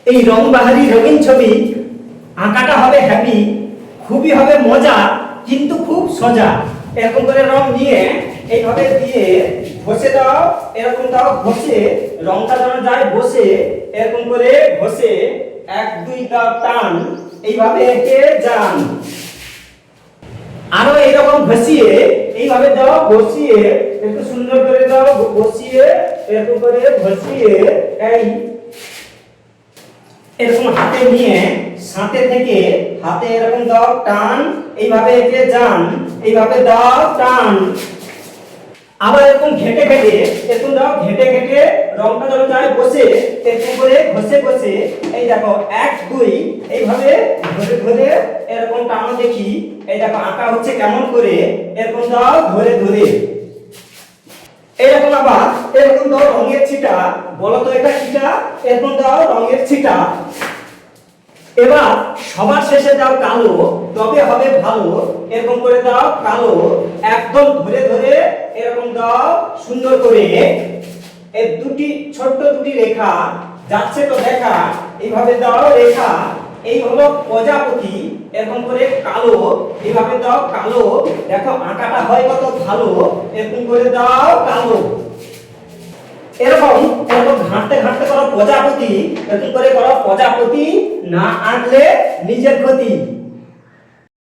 এই রংবাহারি রঙিন ছবি আঁকাটা হবে হ্যাপি, খুবই হবে মজা, কিন্তু খুব সোজা। এরকম করে রং নিয়ে এইভাবে দিয়ে ঘষে দাও, এরকম দাও ঘষে, রংটা যেন যায় বসে, এরকম করে ঘষে, 1 2 দাও টান, এইভাবে এঁকে যান। আরো এইরকম ঘষিয়ে এইভাবে দাও বসিয়ে, একটু সুন্দর করে দাও বসিয়ে, এরকম করে ঘষিয়ে এই এরকম হাতে নিয়ে সাথে থেকে হাতে এরকম দাও টান, এইভাবে এঁকে যান, এইভাবে দাও টান। আবার এরকম ঘেটে ঘেটে এরকম দাও ঘেটে ঘেটে, রংটা যেন যায় বসে, এরকম করে ঘষে ঘষে, এই দেখো 1 2 এইভাবে ধরে ধরে এরকম টানো দেখি। এই দেখো আঁকা হচ্ছে কেমন করে, এরকম দাও ধরে ধরে। এরকম আবার এরকম দাও রঙের ছিটা, বলো তো এটা কিটা? এরকম দাও রঙের ছিটা। এবার সবার শেষে দাও কালো, তবে হবে ভালো। এরকম করে দাও কালো, একদম ধরে ধরে এরকম দাও সুন্দর করে। এই দুটি ছোট্ট দুটি রেখা যাচ্ছে তো দেখা, এইভাবে দাও রেখা। এই হলো প্রজাপতি, এরকম করে কালো, এইভাবে দাও কালো। দেখো আঁকাটা হয় কত ভালো, এরকম করে দাও কালো। এরকম এরকম ঘাঁটতে ঘাঁটতে করো প্রজাপতি, এরকম করে করো প্রজাপতি, না আঁকলে নিজের ক্ষতি।